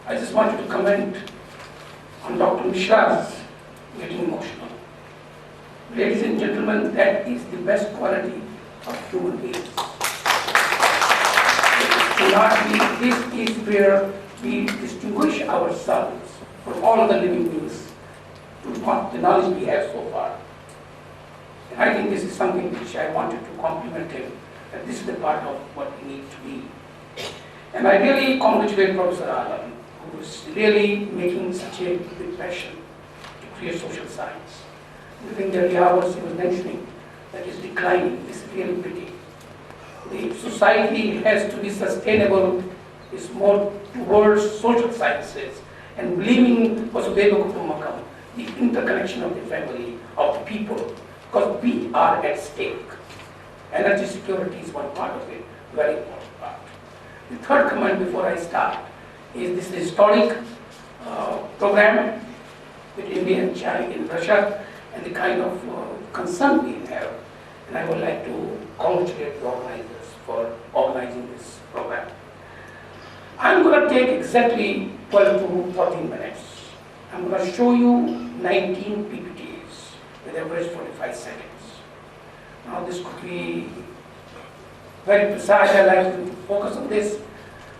I just wanted to comment on Dr. Mishra's getting emotional. Ladies and gentlemen, that is the best quality of human beings. This is where we distinguish ourselves from all other living beings, from the knowledge we have so far. And I think this is something which I wanted to compliment him, that this is the part of what we need to be. And I really congratulate Professor Alam, who is really making such a big passion to create social science. Within the early hours he was mentioning that is declining, is really pretty. The society has to be sustainable, is more towards social sciences and believing Vasudhaiva Kutumbakam, the interconnection of the family, of people, because we are at stake. Energy security is one part of it, very important part. The third comment before I start is this historic program with India and China in Russia and the kind of concern we have. And I would like to congratulate the organizers for organizing this program. I'm going to take exactly 12 to 14 minutes. I'm going to show you 19 PPTs with average 45 seconds. Now this could be very precise. I like to focus on this.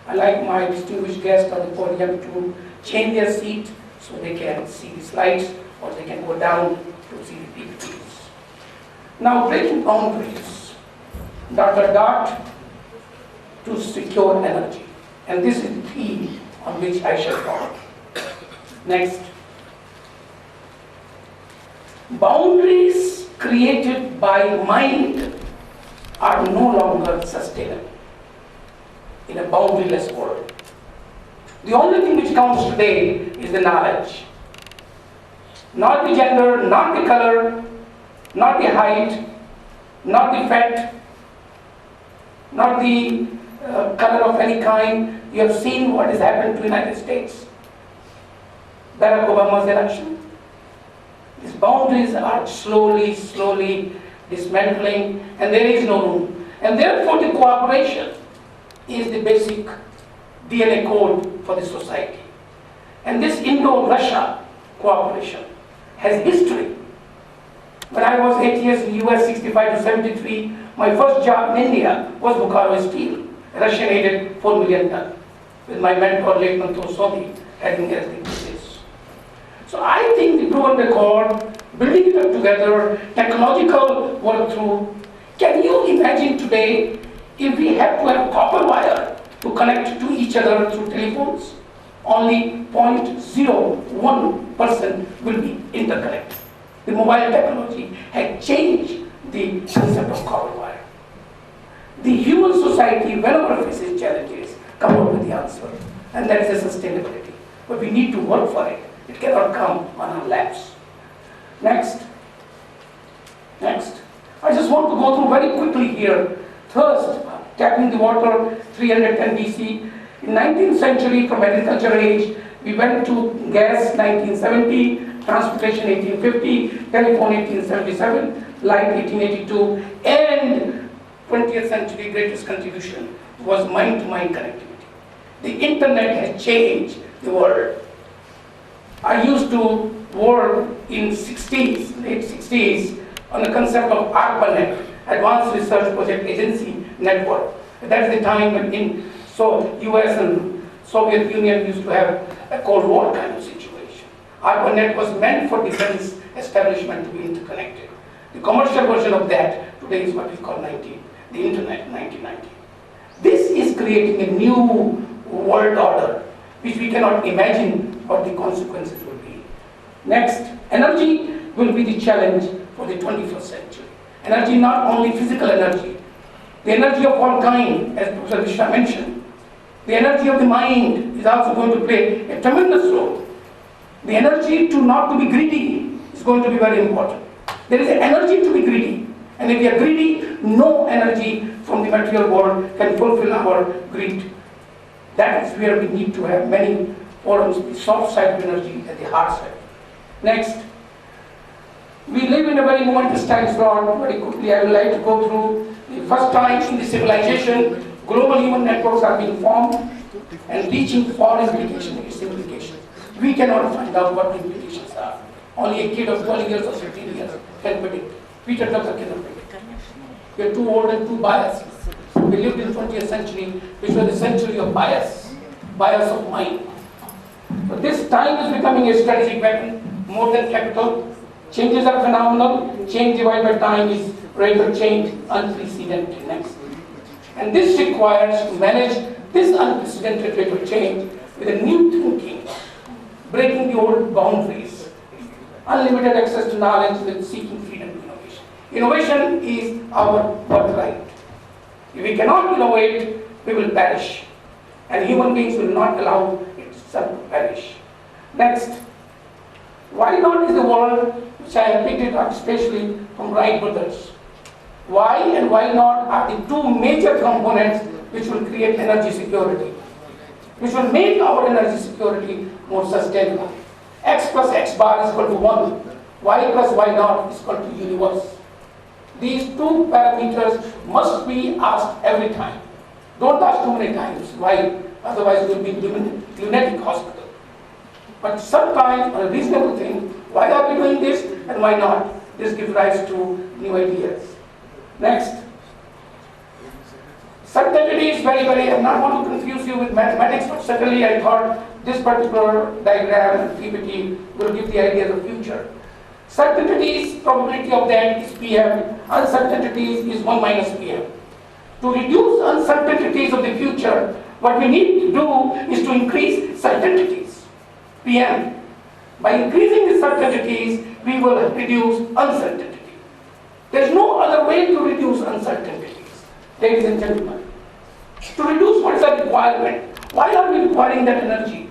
I like my distinguished guests on the podium to change their seat so they can see the slides or they can go down to see the PPTs. Now, breaking boundaries, dot to secure energy. And this is the theme on which I shall talk. Next. Boundaries created by mind are no longer sustainable in a boundaryless world. The only thing which counts today is the knowledge. Not the gender, not the color, not the height, not the fat, not the color of any kind. You have seen what has happened to the United States. Barack Obama's election. These boundaries are slowly dismantling, and there is no room. And therefore the cooperation is the basic DNA code for the society. And this Indo-Russia cooperation has history. When I was 8 years in the US, 65 to 73, my first job in India was Bokaro Steel, Russian-aided 4 million ton, with my mentor, late Mantur Sodhi, heading as the business. So I think the proven record, building it up together, technological work through. Can you imagine today if we have to have copper wire to connect to each other through telephones? Only 0.01% will be interconnected. The mobile technology had changed the concept of copper wire. The human society, whenever faces challenges, come up with the answer, and that is a sustainability. But we need to work for it. It cannot come on our laps. Next. I just want to go through very quickly here. Thirst, tapping the water, 310 BC. In 19th century, from agricultural age, we went to gas 1970, transportation 1850, telephone 1877, light 1882, and 20th century greatest contribution was mind-to-mind connectivity. The internet has changed the world. I used to work in late 60s, on the concept of ARPANET, Advanced Research Project Agency Network. That is the time when US and Soviet Union used to have a Cold War kind of situation. ARPANET was meant for defense establishment to be interconnected. The commercial version of that today is what we call the Internet 1990. This is creating a new world order, which we cannot imagine what the consequences will be. Next, energy will be the challenge for the 21st century. Energy, not only physical energy, the energy of all kind, as Professor Mishra mentioned. The energy of the mind is also going to play a tremendous role. The energy not to be greedy is going to be very important. There is an energy to be greedy. And if we are greedy, no energy from the material world can fulfill our greed. That is where we need to have many forums, the soft side of energy and the hard side. Next, we live in a very momentous time slot. Very quickly, I would like to go through the first time in the civilization, global human networks are being formed and reaching for its implications. We cannot find out what the implications are. Only a kid of 12 years or 15 years can predict. Peter Drucker cannot predict. We are too old and too biased. We lived in the 20th century, which was the century of bias of mind. So this time is becoming a strategic weapon, more than capital. Changes are phenomenal. Change divided by time is rate of change unprecedented. Next. And this requires to manage this unprecedented rate of change with a new thinking, breaking the old boundaries, unlimited access to knowledge with seeking freedom to innovation. Innovation is our birthright. If we cannot innovate, we will perish. And human beings will not allow itself to perish. Next, why not is the word which I have picked it up especially from Wright brothers. Why and why not are the two major components which will create energy security, which will make our energy security more sustainable. X plus X bar is equal to 1. Y plus Y naught is equal to universe. These two parameters must be asked every time. Don't ask too many times. Why? Otherwise you will be in lunatic hospital. But sometimes a reasonable thing, why are we doing this and why not? This gives rise to new ideas. Next. Certainty is very, I not want to confuse you with mathematics, but certainly I thought this particular diagram and PPT will give the idea of the future. Certainties, probability of that is PM. Uncertainties is 1 minus PM. To reduce uncertainties of the future, what we need to do is to increase certainties, PM. By increasing the certainties, we will reduce uncertainty. There is no other way to reduce uncertainties, ladies and gentlemen. To reduce what is the requirement? Why are we requiring that energy?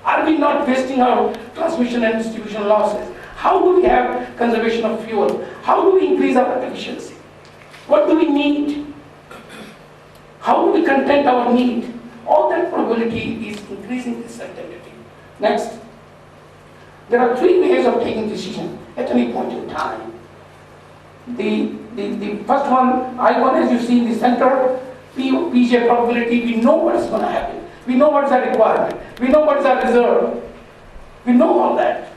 Are we not wasting our transmission and distribution losses? How do we have conservation of fuel? How do we increase our efficiency? What do we need? How do we content our need? All that probability is increasing the certainty. Next, there are 3 ways of taking decision at any point in time. The first one, I1 as you see in the center, PJ probability, we know what is going to happen. We know what is our requirement. We know what is our reserve. We know all that.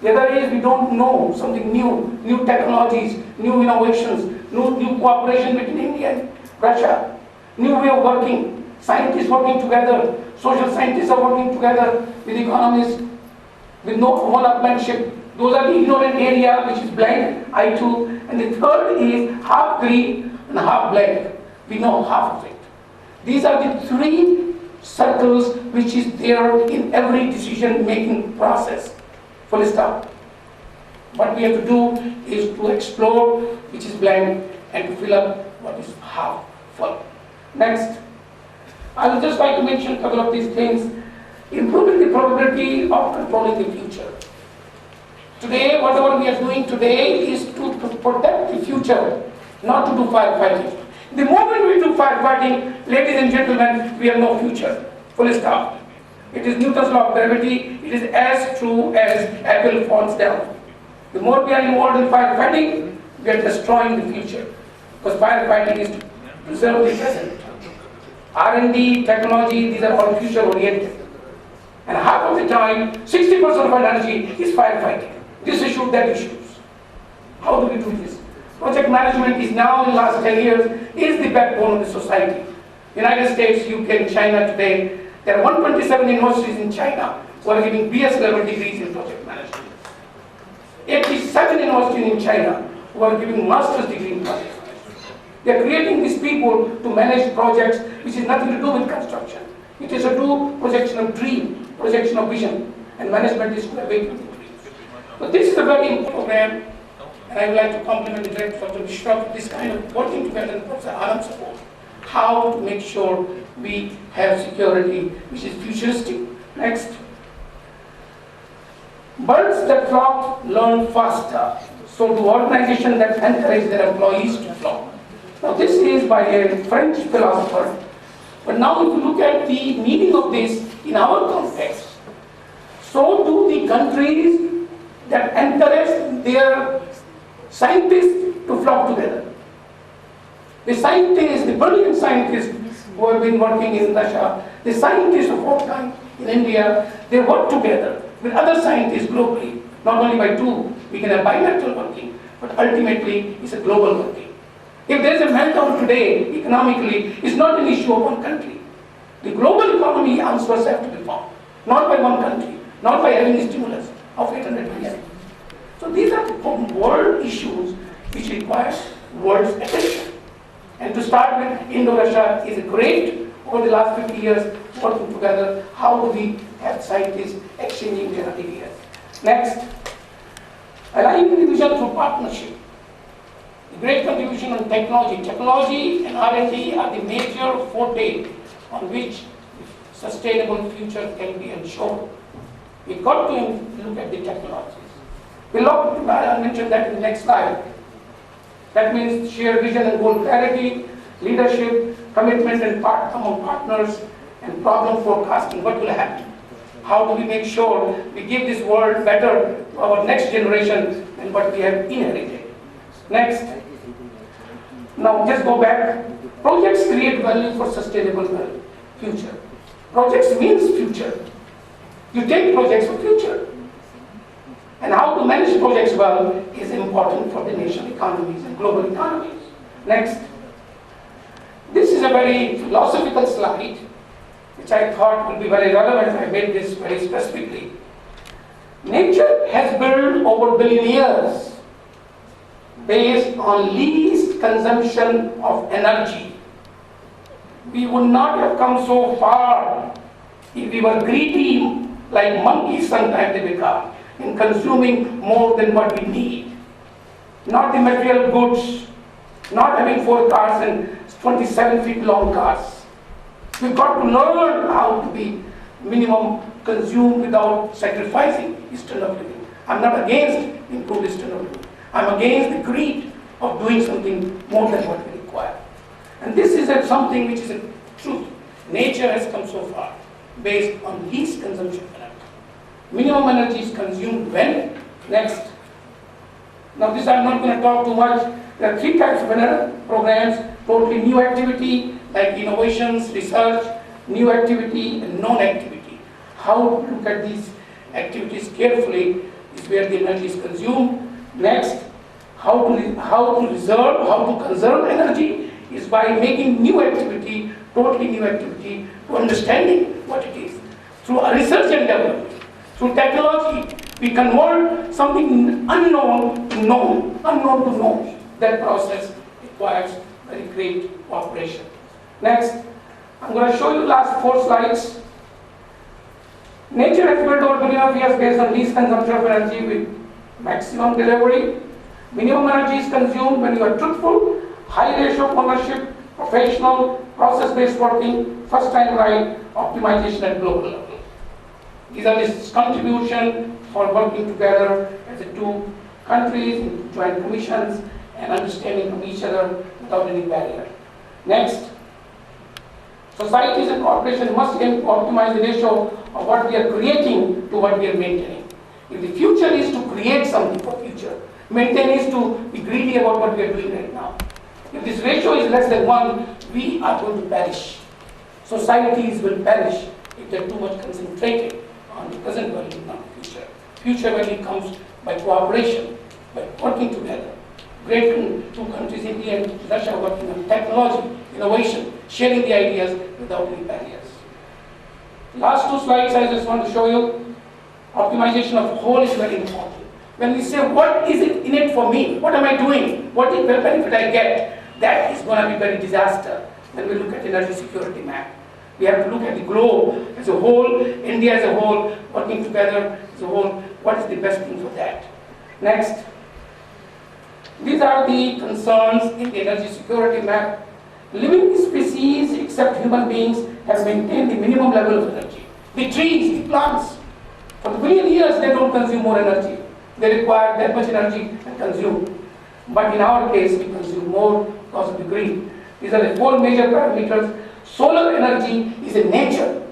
The other is we don't know something new technologies, new innovations, new cooperation between India and Russia, new way of working, scientists working together, social scientists are working together with economists, with no one-upmanship. Those are the ignorant area which is blank, I2, and the third is half green and half blank. We know half of it. These are the 3 circles which is there in every decision-making process. Full stop. What we have to do is to explore which is blank and to fill up what is half full. Next, I would just like to mention a couple of these things. Improving the probability of controlling the future. Today, whatever we are doing today is to protect the future, not to do firefighting. The moment we do firefighting, ladies and gentlemen, we have no future. Full stop. It is Newton's law of gravity. It is as true as apple falls down. The more we are involved in firefighting, we are destroying the future. Because firefighting is to preserve the present. R&D, technology, these are all future oriented. And half of the time, 60% of our energy is firefighting. This issue, that issues. How do we do this? Project management is now, in the last 10 years, is the backbone of the society. United States, UK, and China today, there are 127 universities in China who are giving BS level degrees in project management. 87 universities in China who are giving master's degree in project management. They are creating these people to manage projects which has nothing to do with construction. It is a true projection of dream, projection of vision, and management is to awaken the dreams. So this is a very important program, and I would like to compliment the director, Dr. Mishra, for this kind of working together and Professor Aram support. How to make sure we have security which is futuristic. Next. Birds that flock learn faster. So do organizations that encourage their employees to flock. Now this is by a French philosopher. But now if you look at the meaning of this in our context, so do the countries that encourage their scientists to flock together. The scientists, the brilliant scientists who have been working in Russia, the scientists of all kinds in India, they work together with other scientists globally. Not only by two, we can have bilateral working, but ultimately it's a global working. If there's a meltdown today, economically, it's not an issue of one country. The global economy answers have to be found, not by one country, not by having a stimulus of 800 billion. So these are the world issues which require world's attention. And to start with, Indo-Russia is great over the last 50 years working together. How do we have scientists exchanging their ideas? Next, aligning the vision through partnership. The great contribution on technology. Technology and R&D are the major forte on which sustainable future can be ensured. We've got to look at the technologies. I'll mention that in the next slide. That means shared vision and goal clarity, leadership, commitment and among partners, and problem forecasting. What will happen? How do we make sure we give this world better to our next generation than what we have inherited? Next. Now just go back. Projects create value for sustainable future. Projects means future. You take projects for future. And how to manage projects well is important for the nation economies and global economies. Next. This is a very philosophical slide, which I thought would be very relevant. I made this very specifically. Nature has built over billion years based on least consumption of energy. We would not have come so far if we were greedy like monkeys sometimes they become, in consuming more than what we need. Not the material goods, not having 4 cars and 27 feet long cars. We've got to learn how to be minimum consumed without sacrificing standard of living. I'm not against improved standard of living. I'm against the greed of doing something more than what we require. And this is something which is a truth. Nature has come so far based on least consumption of energy. Minimum energy is consumed when? Next. Now this I'm not going to talk too much. There are 3 types of programs, totally new activity like innovations, research, new activity and non-activity. How to look at these activities carefully is where the energy is consumed. Next, how to conserve energy is by making new activity, totally new activity, to understanding what it is. Through research and development, through technology, we convert something unknown to known, unknown to known. That process requires very great cooperation. Next, I'm going to show you the last 4 slides. Nature has built over billion of years based on least consumption of energy with maximum delivery. Minimum energy is consumed when you are truthful, high ratio of ownership, professional, process-based working, first time right, optimization at global level. These are this contribution for working together as the 2 countries in joint commissions and understanding from each other without any barrier. Next, societies and corporations must aim to optimize the ratio of what we are creating to what we are maintaining. If the future is to create something for future, maintain is to be greedy about what we are doing right now. If this ratio is less than 1, we are going to perish. Societies will perish if they are too much concentrated on the present value, not the future. Future value comes by cooperation, by working together. Great 2 countries, India and Russia, working on technology, innovation, sharing the ideas without any barriers. Last 2 slides I just want to show you. Optimization of whole is very important. When we say what is it in it for me, what am I doing, what is the benefit I get, that is going to be very disaster when we look at energy security map. We have to look at the globe as a whole, India as a whole, working together as a whole. What is the best thing for that? Next. These are the concerns in the energy security map. Living species, except human beings, have maintained the minimum level of energy. The trees, the plants, for the billion years they don't consume more energy. They require that much energy and consume. But in our case, we consume more because of the greed. These are the 4 major parameters. Solar energy is in nature.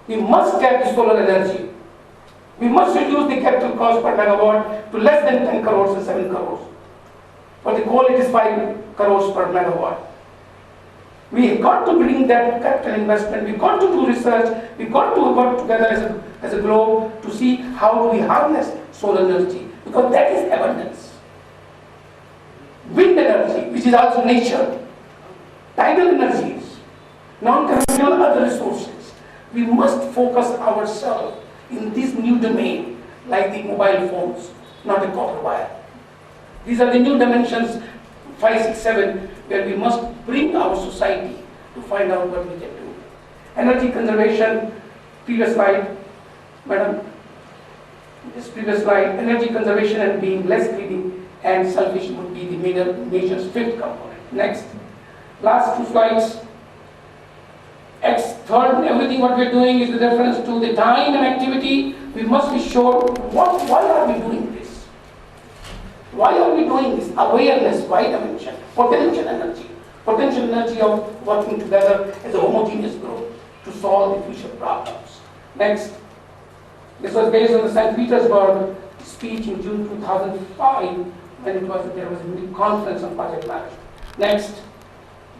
We must tap the solar energy. We must reduce the capital cost per megawatt to less than 10 crores and 7 crores. For the coal, it is 5 crores per megawatt. We got to bring that capital investment, we got to do research, we got to work together as a globe to see how do we harness solar energy, because that is abundance. Wind energy, which is also nature, tidal energies, non-conventional other resources. We must focus ourselves in this new domain, like the mobile phones, not the copper wire. These are the new dimensions, 5, 6, 7, where we must bring our society to find out what we can do. Energy conservation, previous slide, madam, this previous slide, energy conservation and being less greedy and selfish would be the nation's fifth component. Next, last 2 slides. Third, everything what we are doing is with reference to the time and activity. We must be sure why are we doing this? Why are we doing this? Awareness, why dimension? Potential energy of working together as a homogeneous group to solve the future problems. Next, this was based on the St. Petersburg speech in June 2005 when there was a conference on project management. Next,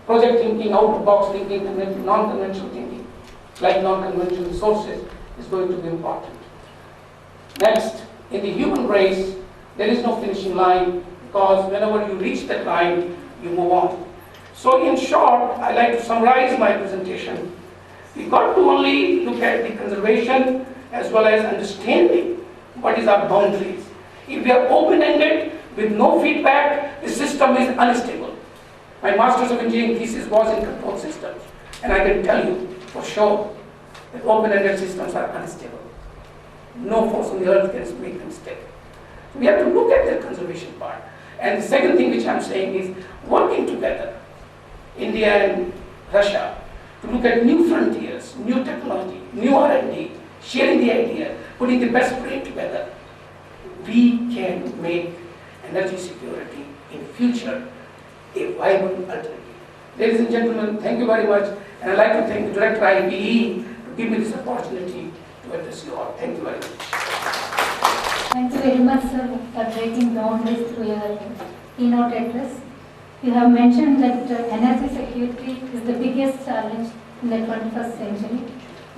project thinking, out-of-box thinking, and non-conventional thinking, like non-conventional resources, is going to be important. Next, in the human race, there is no finishing line, because whenever you reach that line, you move on. So in short, I like to summarize my presentation. We got to only look at the conservation as well as understanding what is our boundaries. If we are open-ended with no feedback, the system is unstable. My Master's of Engineering thesis was in control systems, and I can tell you for sure that open-ended systems are unstable. No force on the earth can make them stable. We have to look at the conservation part. And the second thing which I'm saying is working together, India and Russia, to look at new frontiers, new technology, new R&D, sharing the idea, putting the best brain together. We can make energy security in future a viable alternative. Ladies and gentlemen, thank you very much, and I'd like to thank the Director IBE to give me this opportunity to address you all. Thank you very much. Thank you very much, sir, for breaking boundaries through your keynote address. You have mentioned that energy security is the biggest challenge in the 21st century,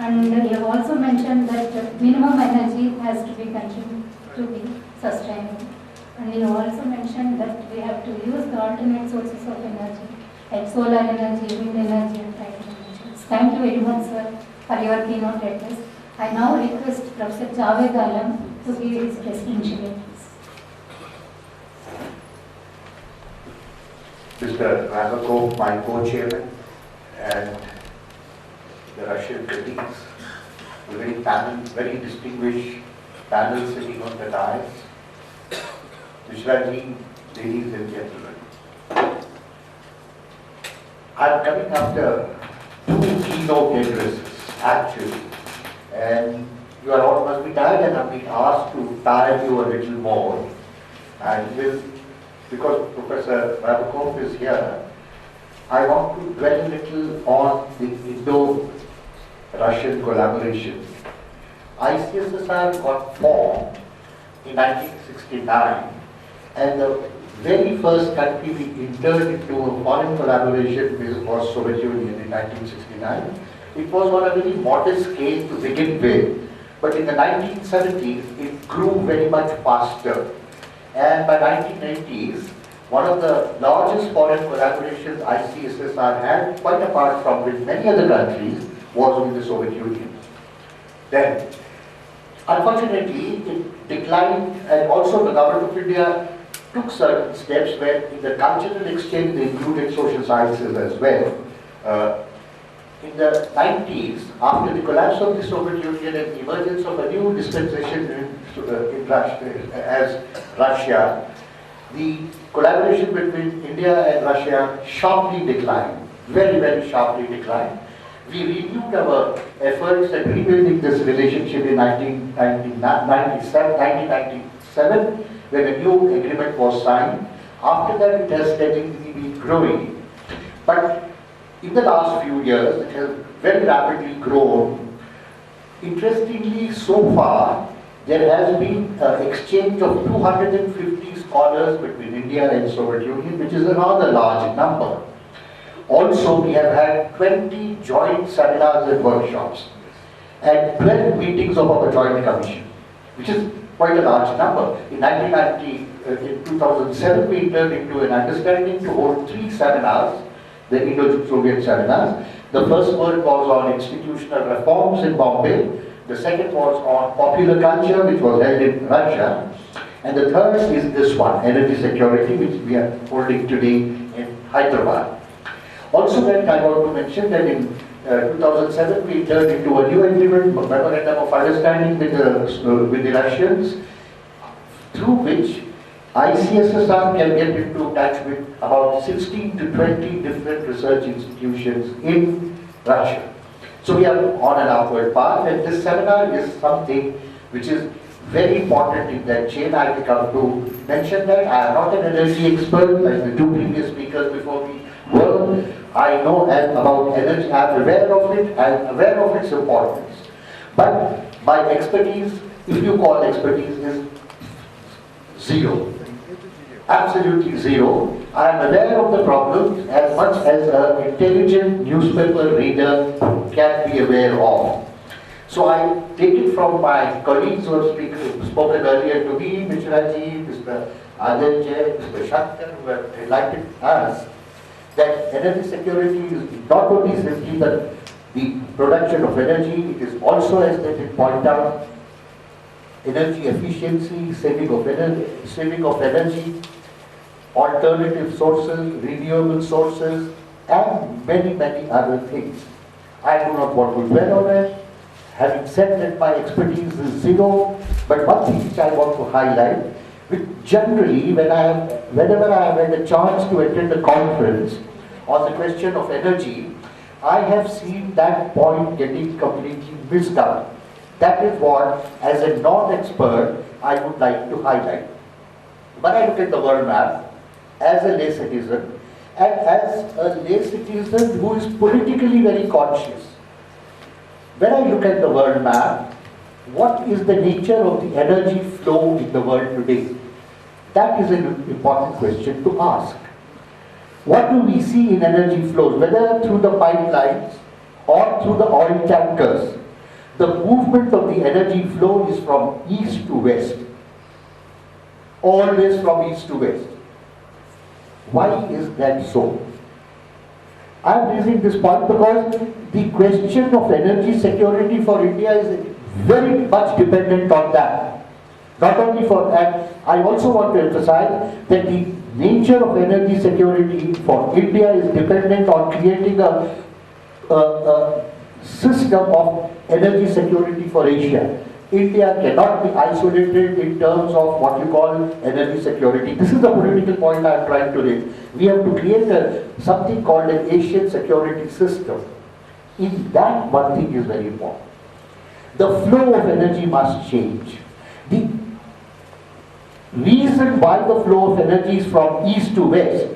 and you have also mentioned that minimum energy has to be consumed to be sustainable. And you also mentioned that we have to use the alternate sources of energy, like solar energy, wind energy, and tidal energy. Thank you very much, sir, for your keynote address. I now request Professor Javed Alam to give his presidential address. Mr. Razakov, my co-chairman, and the Russian colleagues, the very distinguished panel sitting on the dais, Vishraji, ladies and gentlemen. I'm coming after 2 keynote addresses, actually, and you are all must be tired, and I've been asked to tire you a little more. And because Professor Rabakov is here, I want to dwell a little on the Indo-Russian collaboration. ICSSR got formed in 1969, and the very first country we entered into a foreign collaboration with was Soviet Union in 1969. It was on a very modest scale to begin with, but in the 1970s it grew very much faster. And by 1980s, one of the largest foreign collaborations ICSSR had, quite apart from with many other countries, was with the Soviet Union. Then, unfortunately, it declined, and also the government of India took certain steps where in the cultural exchange they included social sciences as well. In the 90s, after the collapse of the Soviet Union and the emergence of a new dispensation in Russia, as Russia, the collaboration between India and Russia sharply declined, very, very sharply declined. We renewed our efforts at rebuilding this relationship in 1997, when a new agreement was signed. After that, it has steadily been growing. But in the last few years, it has very rapidly grown. Interestingly, so far, there has been an exchange of 250 scholars between India and Soviet Union, which is a rather large number. Also, we have had 20 joint seminars and workshops and 12 meetings of our joint commission, which is quite a large number. In 2007, we entered into an understanding to hold 3 seminars, the Indo-Soviet seminars. The first one was on institutional reforms in Bombay. The second was on popular culture, which was held in Russia. And the third is this one, energy security, which we are holding today in Hyderabad. Also, that I want to mention that in 2007, we entered into a new agreement, memorandum of understanding with the Russians, through which ICSSR can get into touch with about 16 to 20 different research institutions in Russia. So we are on an upward path, and this seminar is something which is very important in that chain. I think I have to mention that I am not an energy expert like the 2 previous speakers before me were. I know about energy, I am aware of it, I am aware of its importance. But my expertise, if you call expertise, is zero. Absolutely zero. I am aware of the problems as much as an intelligent newspaper reader can be aware of. So I take it from my colleagues who have spoken earlier to me, Mr. Raji, Mr. Aditya, Mr. Shankar, who have enlightened us, that energy security is not only simply the production of energy, it is also, as they did point out, energy efficiency, saving of energy, alternative sources, renewable sources, and many, many other things. I do not want to dwell on it. Having said that my expertise is zero, but one thing which I want to highlight, which generally whenever I have had a chance to attend a conference on the question of energy, I have seen that point getting completely missed out. That is what, as a non-expert, I would like to highlight. When I look at the world map, as a lay citizen, and as a lay citizen who is politically very conscious, when I look at the world map, what is the nature of the energy flow in the world today? That is an important question to ask. What do we see in energy flows, whether through the pipelines or through the oil tankers? The movement of the energy flow is from east to west. Always from east to west. Why is that so? I am raising this point because the question of energy security for India is very much dependent on that. Not only for that, I also want to emphasize that the nature of energy security for India is dependent on creating a system of energy security for Asia. India cannot be isolated in terms of what you call energy security. This is the political point I am trying to raise. We have to create something called an Asian security system. In that, one thing is very important. The flow of energy must change. The reason why the flow of energy is from east to west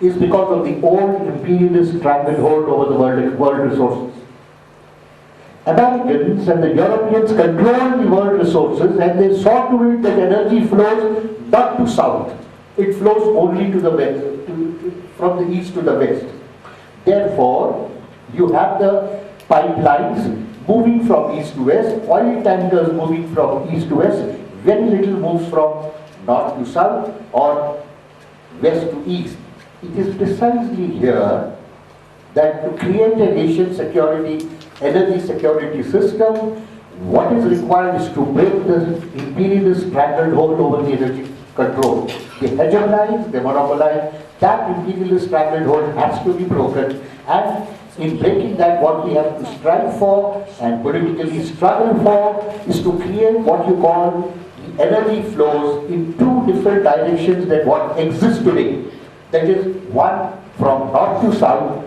is because of the old imperialist stranglehold over the world resources. Americans and the Europeans controlled the world resources, and they saw to it that energy flows not to south. It flows only to the west, from the east to the west. Therefore, you have the pipelines moving from east to west, oil tankers moving from east to west, very little moves from north to south or west to east. It is precisely here that to create an Asian energy security system, what is required is to break the imperialist stranglehold over the energy control. They hegemonize, they monopolize. That imperialist stranglehold has to be broken, and in breaking that, what we have to strive for and politically struggle for is to create what you call the energy flows in 2 different directions than what exists today. That is, one from north to south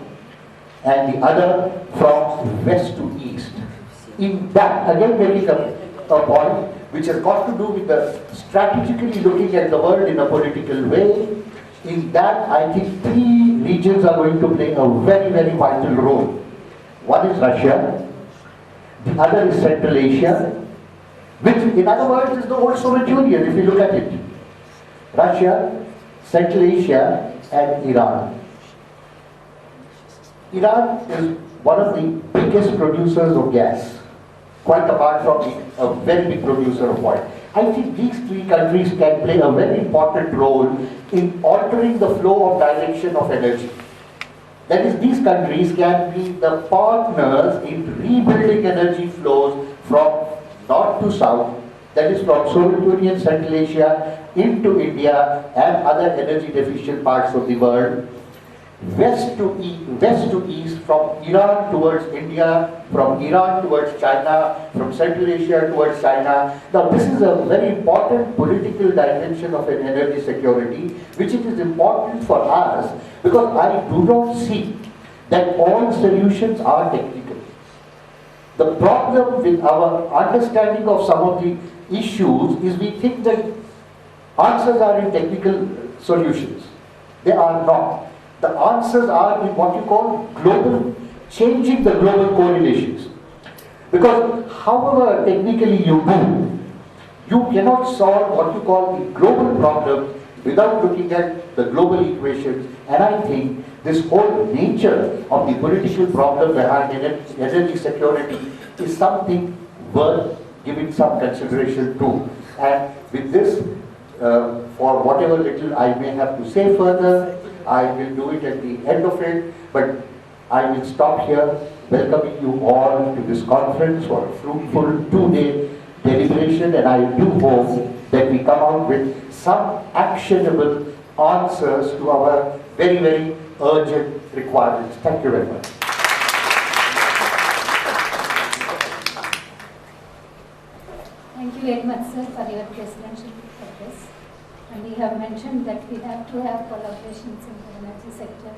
and the other from west to east. In that, again making a point which has got to do with the strategically looking at the world in a political way. In that, I think 3 regions are going to play a very, very vital role. One is Russia, the other is Central Asia, which in other words is the old Soviet Union if you look at it. Russia, Central Asia and Iran. Iran is one of the biggest producers of gas, quite apart from being a very big producer of oil. I think these three countries can play a very important role in altering the flow of direction of energy. That is, these countries can be the partners in rebuilding energy flows from north to south, that is from Soviet Union, Central Asia, into India and other energy deficient parts of the world, west to east, from Iran towards India, from Iran towards China, from Central Asia towards China. Now this is a very important political dimension of an energy security, which it is important for us, because I do not see that all solutions are technical. The problem with our understanding of some of the issues is we think that answers are in technical solutions. They are not. The answers are in what you call global, changing the global correlations. Because however technically you do, you cannot solve what you call the global problem without looking at the global equations. And I think this whole nature of the political problem behind energy security is something worth giving some consideration to. And with this, for whatever little I may have to say further, I will do it at the end of it, but I will stop here, welcoming you all to this conference for a fruitful 2-day deliberation, and I do hope that we come out with some actionable answers to our very, very urgent requirements. Thank you very much. Thank you very much, sir, for your presidential address. And we have mentioned that we have to have collaborations in the energy sector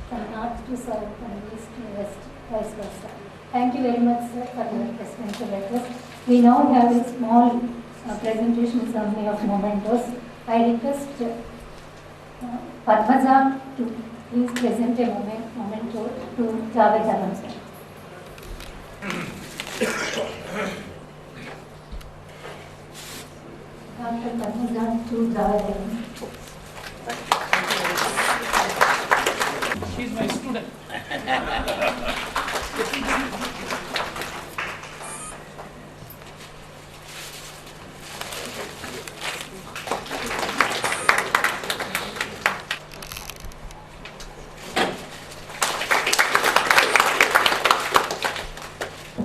from north to south and east to west, vice versa. Thank you very much, sir, for your presidential address. We now have a small presentation summary of mementos. I request Padmaja to please present a memento to Javed Alam, sir. Dr. Padmaja to Javed Alam. She's my student.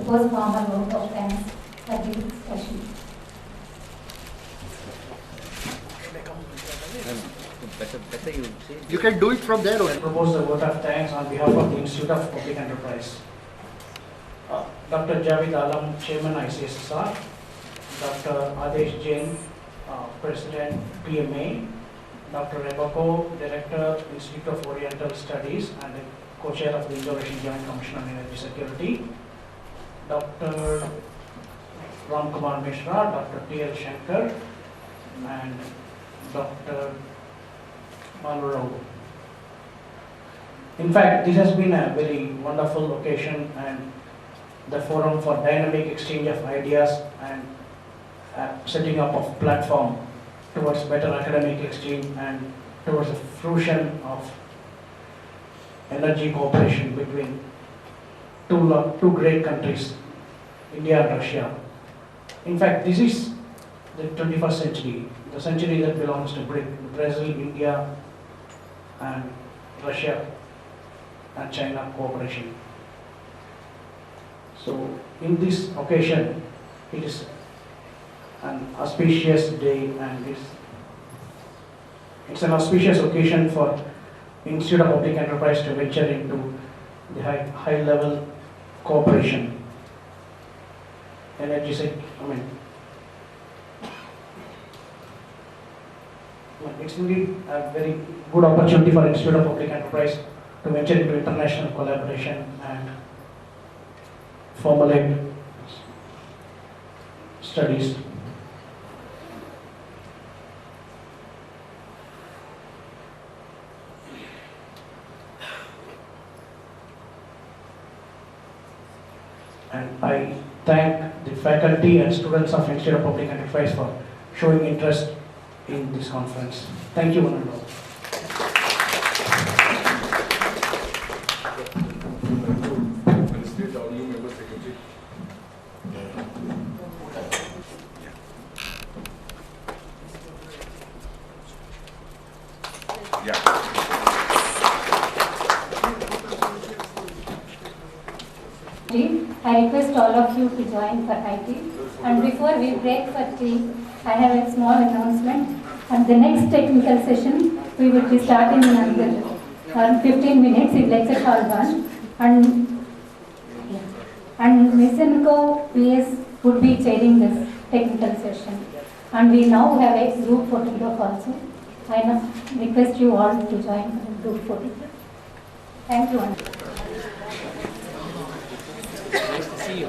First formal vote of thanks for this discussion. You can do it from there I propose the vote of thanks on behalf of the Institute of Public Enterprise. Dr. Javed Alam, Chairman ICSSR, Dr. Adesh Jain, President PMA, Dr. Rebecca, Director, Institute of Oriental Studies and co-chair of the Indo-Asian Joint Commission on Energy Security, Dr. Ram Kumar Mishra, Dr. T.L. Shankar, and Dr. Malurao. In fact, this has been a very wonderful occasion and the forum for dynamic exchange of ideas and setting up of platform towards better academic exchange and towards the fruition of energy cooperation between two great countries, India and Russia. In fact, this is the 21st century, the century that belongs to Brazil, India, and Russia and China cooperation. So, in this occasion, it is an auspicious day and it's an auspicious occasion for Institute of Public Enterprise to venture into the high-level cooperation. It's indeed a very good opportunity for Institute of Public Enterprise to venture into international collaboration and formulate studies. And I thank the faculty and students of Institute of Public Enterprise for showing interest in this conference. Thank you, one and all. I request all of you to join for high tea. And before we break for tea, I have a small announcement. At the next technical session, we will be starting in another 15 minutes in lecture hall 1. And Ms. Enko PS would be chairing this technical session. And we now have a group photograph also. I now request you all to join the group photograph. Thank you. Nice to see you.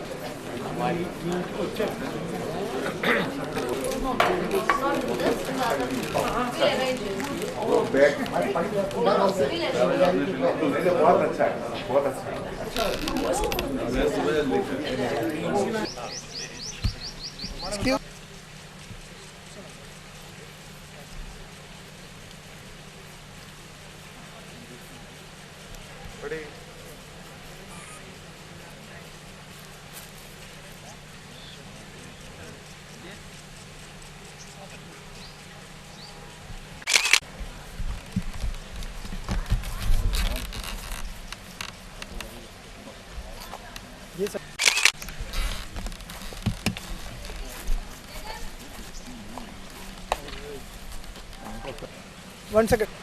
बहुत अच्छा है, बहुत अच्छा है। One second.